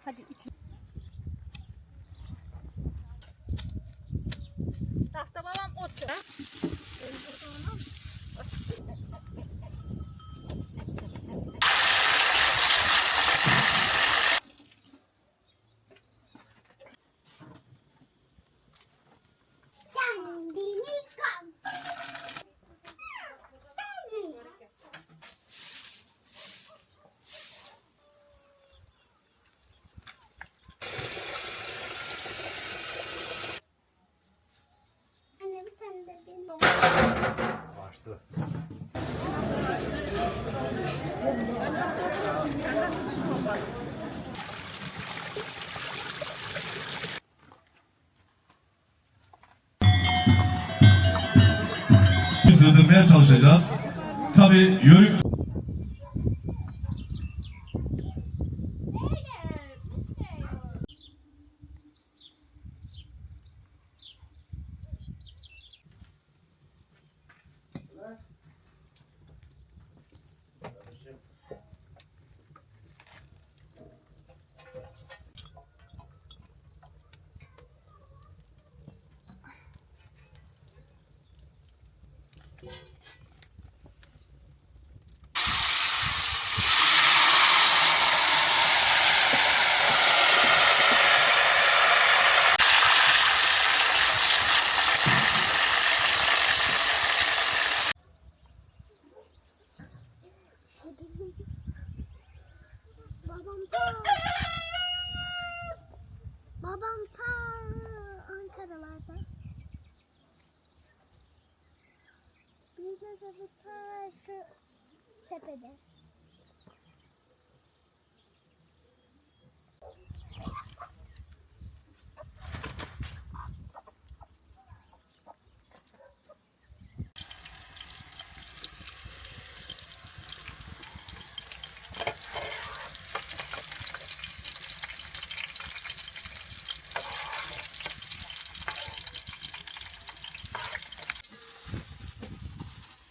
Hadi için. Tahta babam otur. Açtı. Sürdürmeye çalışacağız. Tabii yörük Babam ta Ankara'larda. Biz de ta şu tepede.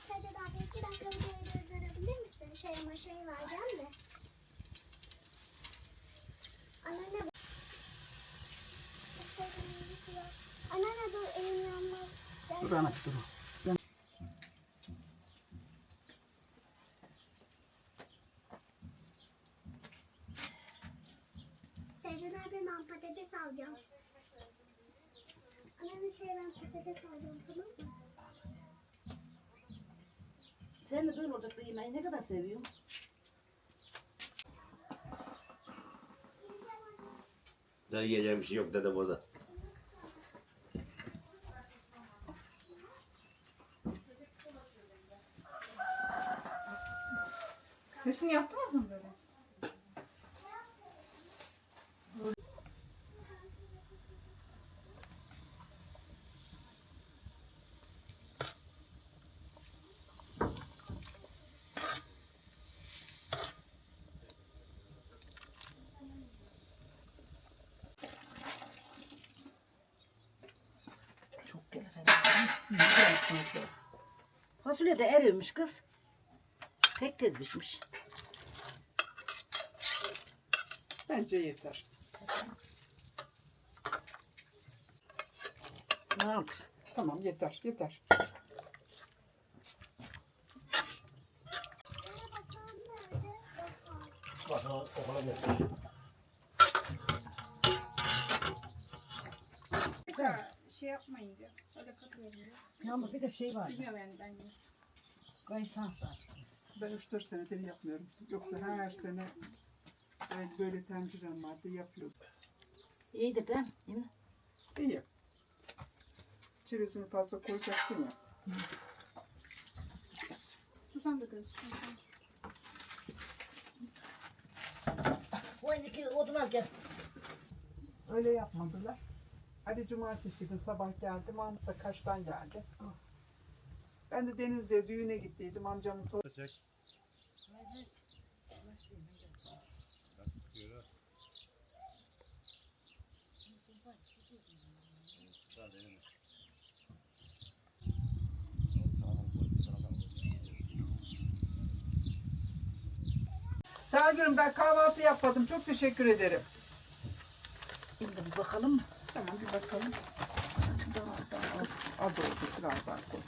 Sadece daha bir iki dakika videoyu durdurabilir misin? Şey vereceğim de. Anneanne Anneanne dur elim yanmaz. Dur ana dur. Seyircan abi ben patates alacağım. Anneanne ben patates alacağım, tamam mı? Sen de böyle ocakta yemeği ne kadar seviyorsun? Daha yiyeceğim bir şey yok dedem orada. Hepsini yaptınız mı böyle? Çok gel efendim. Fasulye de eriyormuş kız. Pek tez pişmiş. Bence yeter. Ne yaptır? Tamam yeter, yeter. Bak o okula gelmiş. Şey yapmayın diyor. Öyle katılıyorum diyor. Yalnız bir de şey var. Bilmiyorum yani ben. Kaysan. Ben 3-4 senedir yapmıyorum. Yoksa her sene böyle tencerem vardı yapıyordum. İyi de ben. Değil mi? İyi. Çerezini fazla koyacaksın ya. Susam da kız. O elindeki odun al gel. Öyle yapmadılar. Ali cumartesi gün sabah geldi. Mahmut da Kaş'tan geldi. Ben de Denizli'ye düğüne gittiydim. Amcamın Çek. Sağ olun, ben kahvaltı yapmadım. Çok teşekkür ederim. Bir bakalım mı? Tamam bir bakalım. Az oldu biraz daha koy.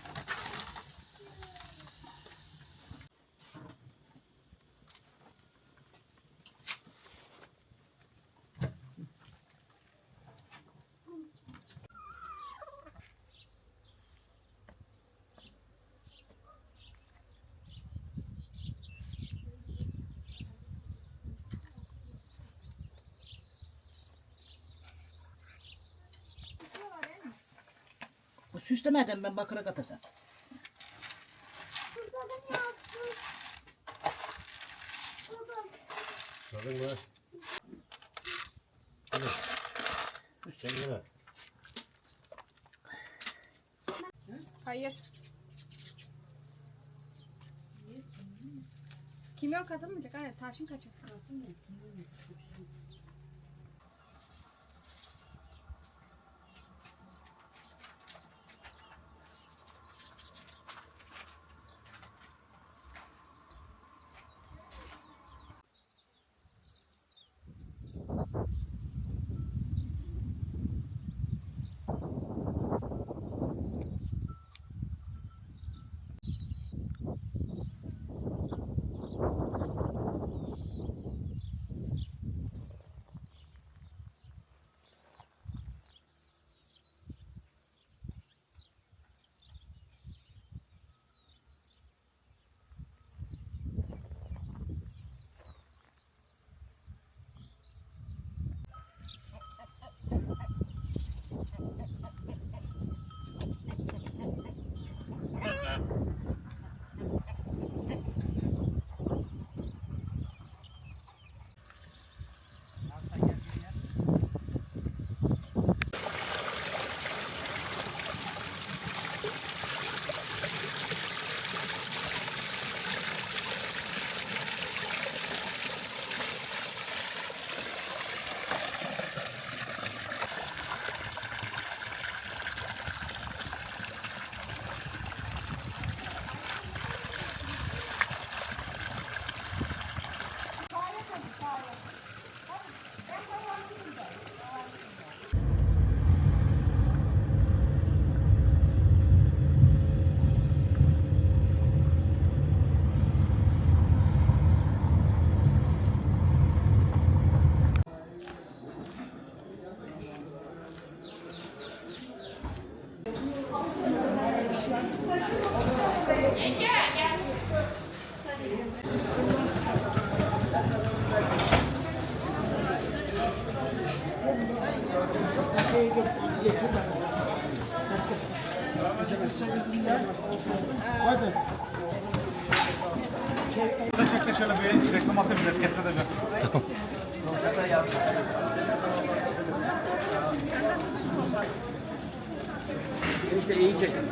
Süslemeyeceğim ben bakıra katacağım. Susadım yaptım. Buldum. Gördün mü? Sen gene. Hayır. Kimyon katılmayacak. Hayır, tarçın kaçacak. Çek de şöyle bir reklam atabilir, getirebilir. İşte iyi çekin.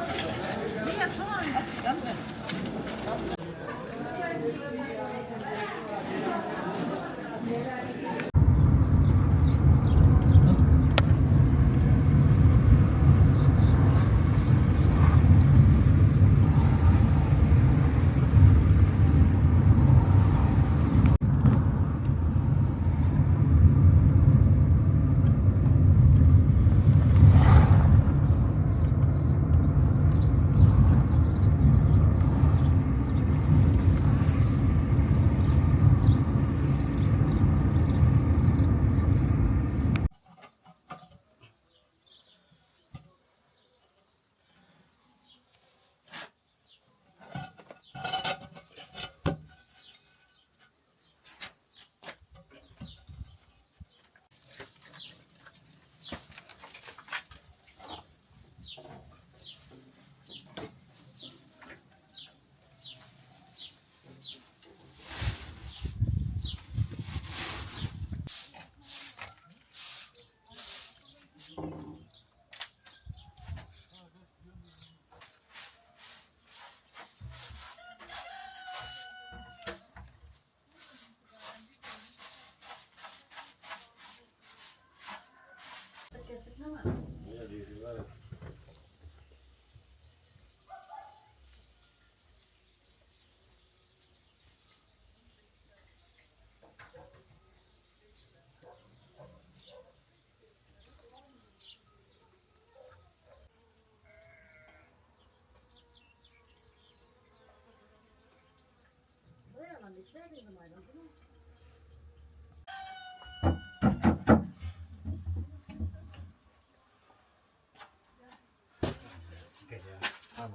Sikeceğim. Tamam.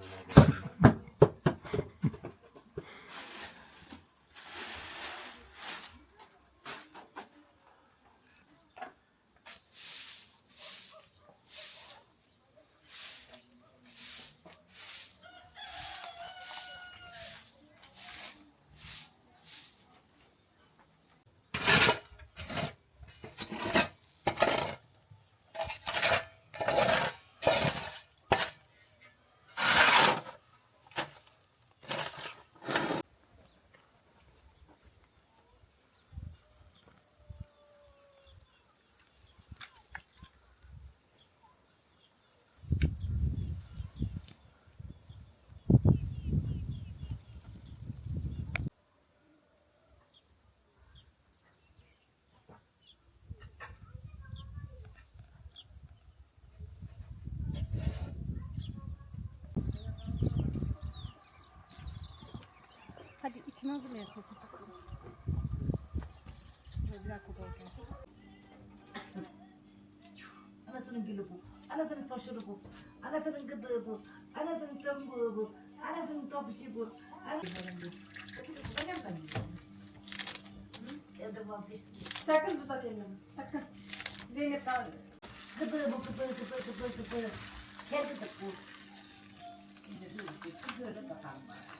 Hadi içine hazırlayalım. Böyle bir dakika koyacağım. Anasının gülü bu. Anasının toşuru bu. Anasının gıdığı bu. Anasının tombuğu bu. Anasının topuşu bu. Evde vazgeçtim. Sakın dudak ellemez. Sakın. Zeynep daha Gıdığı bu, gıdığı. Gel gıdık bu. Böyle bakalım bana.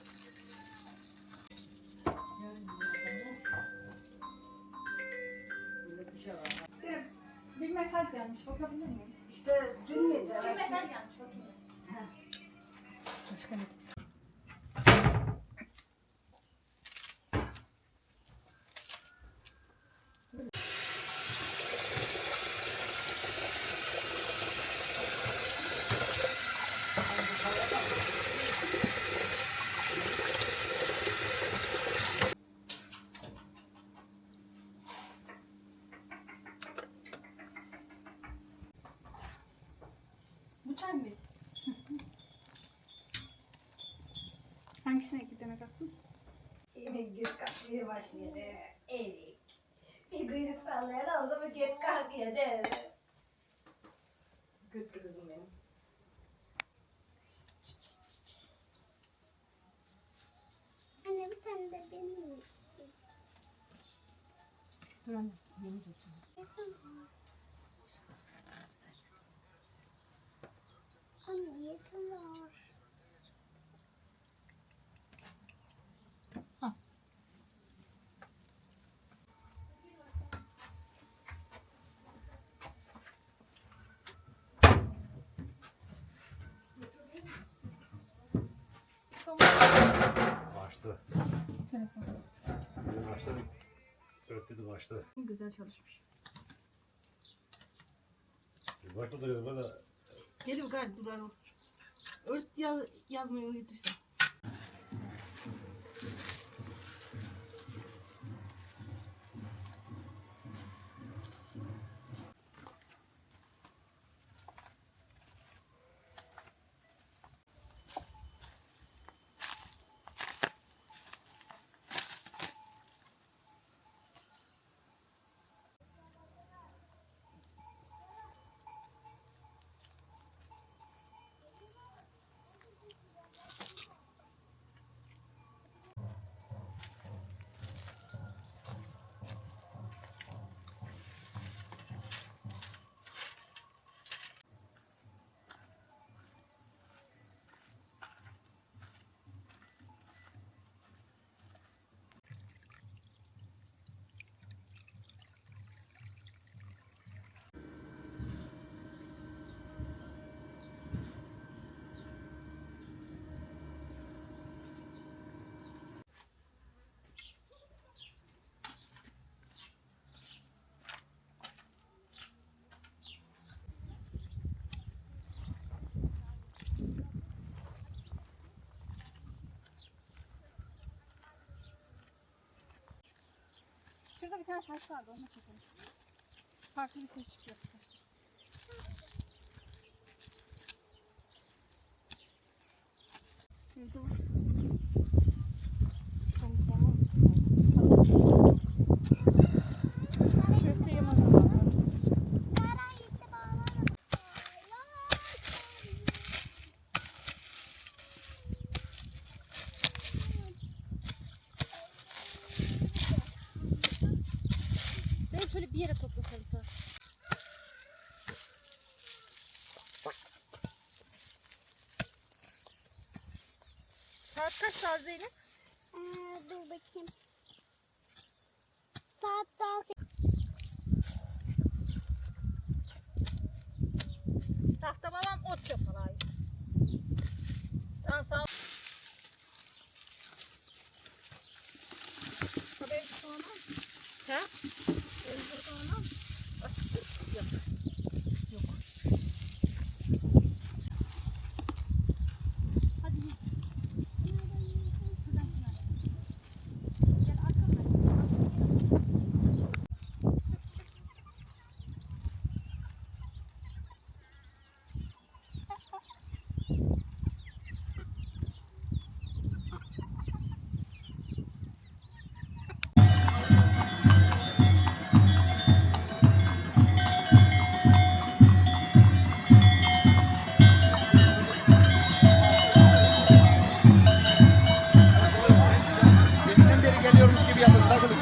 Böyle bir şey var. Zeynep bir mesaj gelmiş. Bakabilir miyim? İşte dün müydü? Bir mesaj gelmiş. Bakayım. Başka ne? Bu çay mı? Hangisine eklemek aklım? Emin göz kalkmaya başladı. Evet. Bir kuyruk sallayan oldu mu göz kalkıyor değil mi? Gıt kızım benim. Anne bir tane de benim istiyorum. Dur anne. Yemeyeceğiz şimdi. Anne yesin var. Açtı. Telefon. Benim açtı. Örtüydü açtı. Güzel çalışmış. Başta duruyordu böyle. Geliyor gari durar o. Yazmayı uyutuysa. Şurada bir tane taş vardı, onu çekelim. Farklı bir ses çıkıyor. Evde var. Tamam. şöyle bir yere topla sarımsağı. Saat kaç saat Zeynep? Dur bakayım. Saat daha Tahta babam ot yapar. Sen sağ ol. Ha? Deminden beri geliyormuş gibi yapın. Takılın.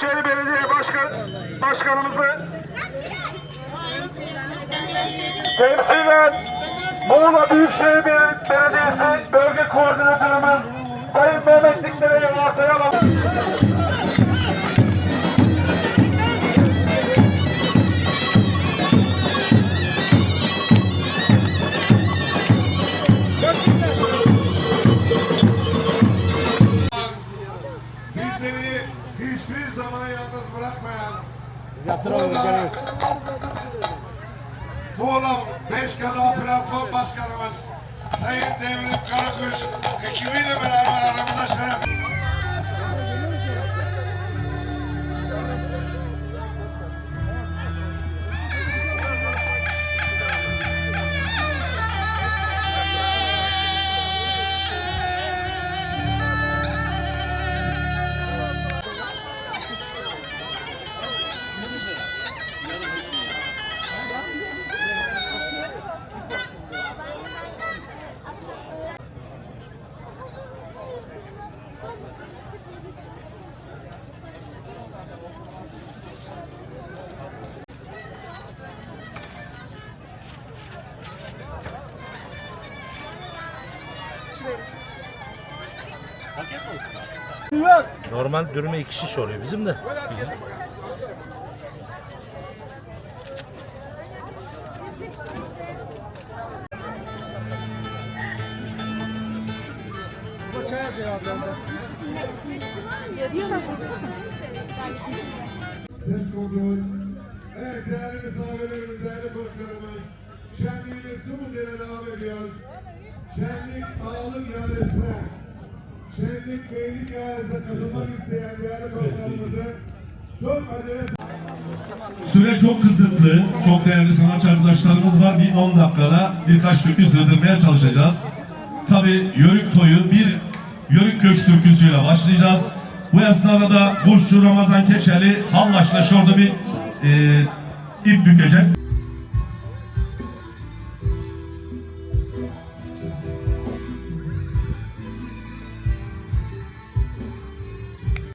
Şehir Belediye Başkanımızı temsilen Muğla Büyükşehir Belediyesi Bölge Koordinatörümüz Sayın Mehmet Dikler'e ortaya alalım. Bizleri hiçbir zaman yalnız bırakmayan Muğla Beşkala Platform Başkanımız Sayın Devrim Karakuş ekibiyle beraber aramıza şeref. Normal dürüme 2 şiş oluyor bizim de. Ses kontrol. Evet değerli misafirlerimiz, değerli konuklarımız. Şenliğimiz tüm üzere devam ediyor. Şenlik Ağalık Yaylası'na, Şenlik Beylik Yaylası'na katılmak isteyen değerli konuklarımızı çok acele Süre çok kısıtlı. Çok değerli sanatçı arkadaşlarımız var. Bir 10 dakikada birkaç türkü sığdırmaya çalışacağız. Tabi Yörük toyu bir Yörük göç türküsüyle başlayacağız. Bu esnada da Burçlu Ramazan Keçeli Hallaç'la şurada bir ip bükecek.